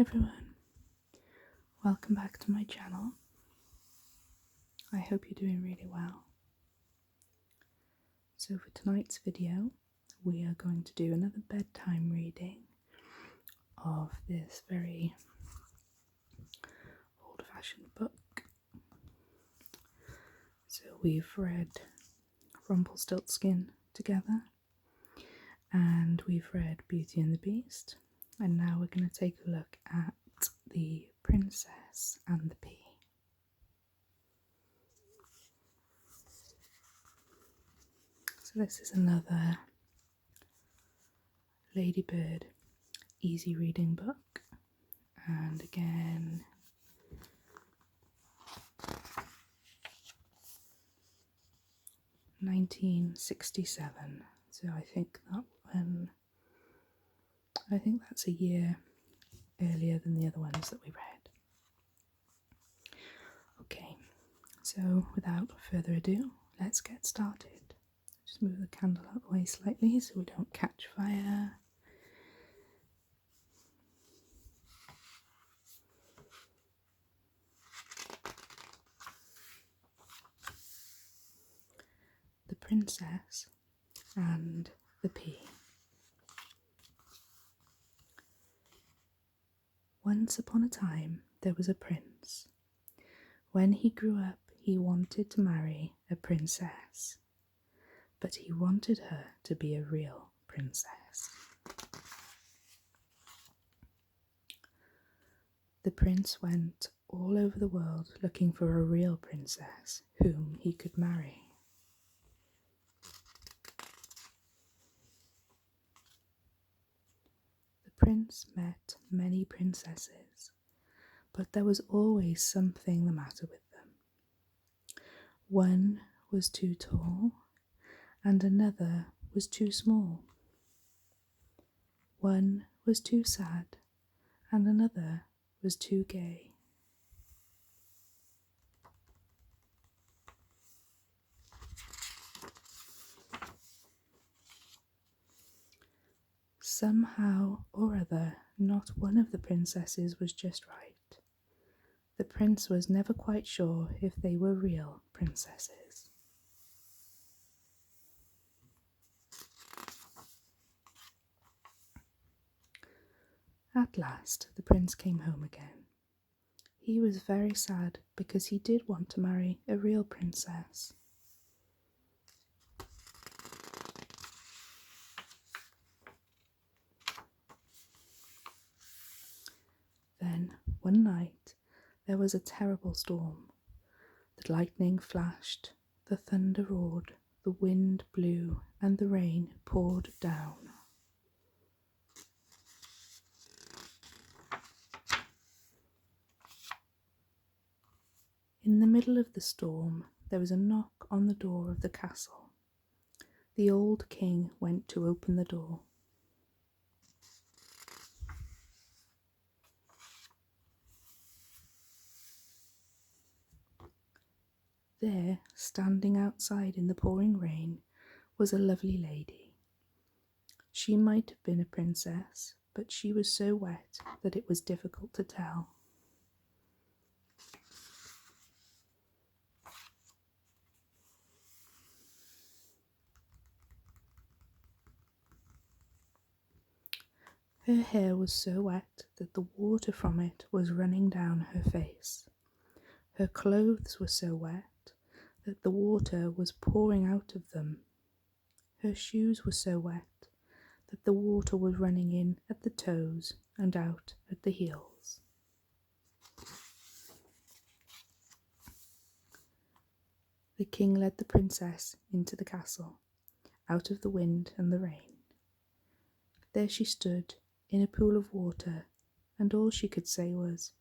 everyone, welcome back to my channel. I hope you're doing really well. So for tonight's video we are going to do another bedtime reading of this very old-fashioned book. So we've read Rumpelstiltskin together and we've read Beauty and the Beast, and now we're going to take a look at The Princess and the Pea. So this is another Ladybird easy reading book, and again (1967). So I think that's a year earlier than the other ones that we read. Okay, so without further ado, let's get started. Just move the candle out of the way slightly so we don't catch fire. The Princess and the Pea. Once upon a time there was a prince. When he grew up, he wanted to marry a princess, but he wanted her to be a real princess. The prince went all over the world looking for a real princess whom he could marry. The prince met many princesses, but there was always something the matter with them. One was too tall, and another was too small. One was too sad, and another was too gay. Somehow or other, not one of the princesses was just right. The prince was never quite sure if they were real princesses. At last, the prince came home again. He was very sad because he did want to marry a real princess. Then, one night, there was a terrible storm. The lightning flashed, the thunder roared, the wind blew, and the rain poured down. In the middle of the storm, there was a knock on the door of the castle. The old king went to open the door. There, standing outside in the pouring rain, was a lovely lady. She might have been a princess, but she was so wet that it was difficult to tell. Her hair was so wet that the water from it was running down her face. Her clothes were so wet that the water was pouring out of them. Her shoes were so wet that the water was running in at the toes and out at the heels. The king led the princess into the castle, out of the wind and the rain. There she stood in a pool of water, and all she could say was,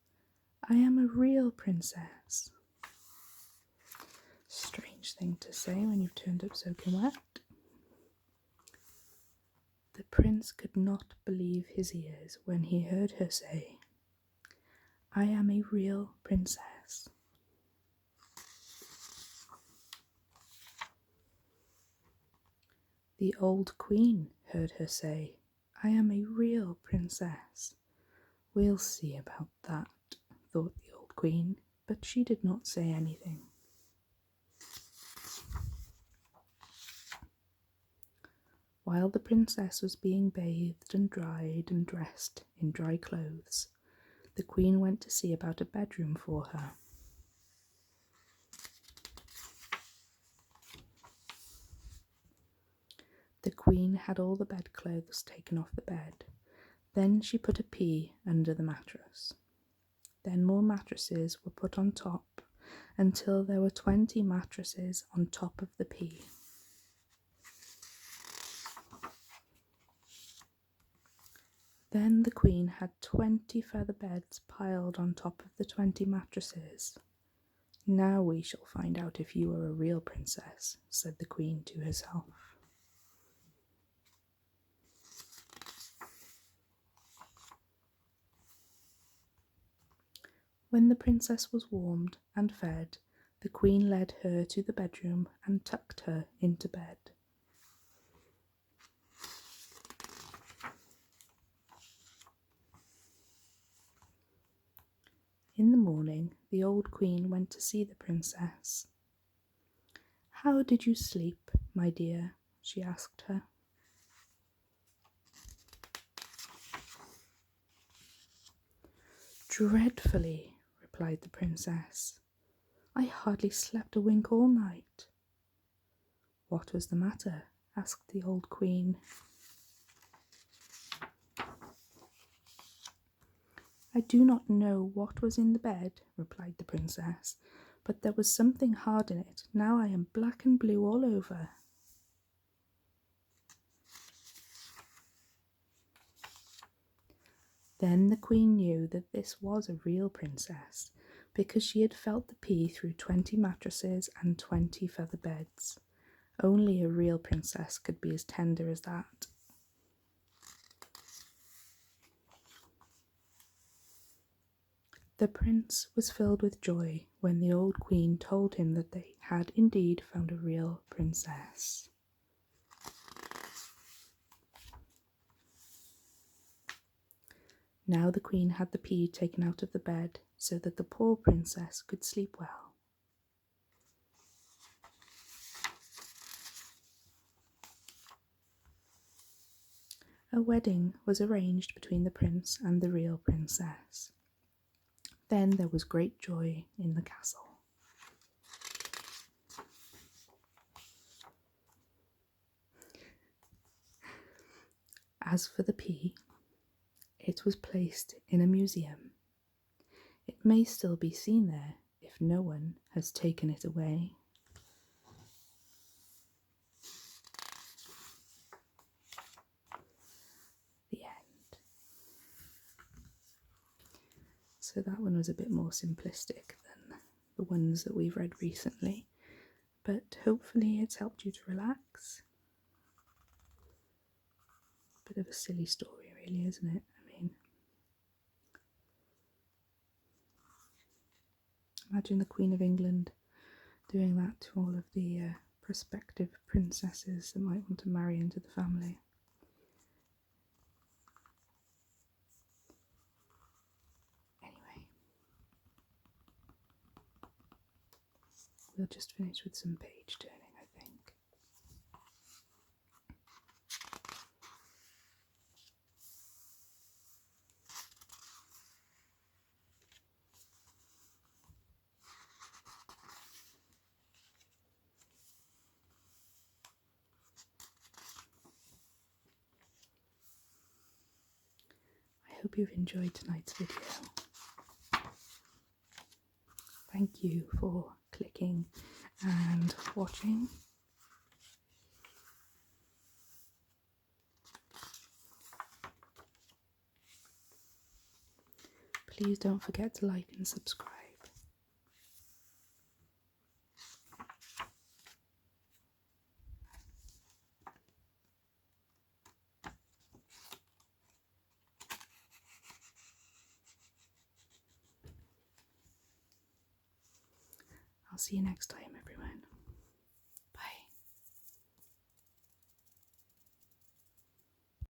"I am a real princess." Strange thing to say when you've turned up soaking wet. The prince could not believe his ears when he heard her say, "I am a real princess." The old queen heard her say, "I am a real princess," "We'll see about that," thought the old queen, but she did not say anything. While the princess was being bathed and dried and dressed in dry clothes, the queen went to see about a bedroom for her. The queen had all the bedclothes taken off the bed. Then she put a pea under the mattress. Then more mattresses were put on top until there were 20 mattresses on top of the pea. Then the queen had 20 feather beds piled on top of the 20 mattresses. "Now we shall find out if you are a real princess," said the queen to herself. When the princess was warmed and fed, the queen led her to the bedroom and tucked her into bed. In the morning, the old queen went to see the princess. "How did you sleep, my dear?" she asked her. "Dreadfully," replied the princess. "I hardly slept a wink all night." "What was the matter?" asked the old queen. "I do not know what was in the bed," replied the princess, "but there was something hard in it. Now I am black and blue all over." Then the queen knew that this was a real princess, because she had felt the pea through 20 mattresses and 20 feather beds. Only a real princess could be as tender as that. The prince was filled with joy when the old queen told him that they had indeed found a real princess. Now the queen had the pea taken out of the bed so that the poor princess could sleep well. A wedding was arranged between the prince and the real princess. Then there was great joy in the castle. As for the pea, it was placed in a museum. It may still be seen there if no one has taken it away. The end. So that one was a bit more simplistic than the ones that we've read recently, but hopefully it's helped you to relax. Bit of a silly story, really, isn't it? I mean, imagine the Queen of England doing that to all of the prospective princesses that might want to marry into the family. Anyway, we'll just finish with some page turning, I think. I hope you've enjoyed tonight's video. Thank you for clicking and watching. Please don't forget to like and subscribe. I'll see you next time.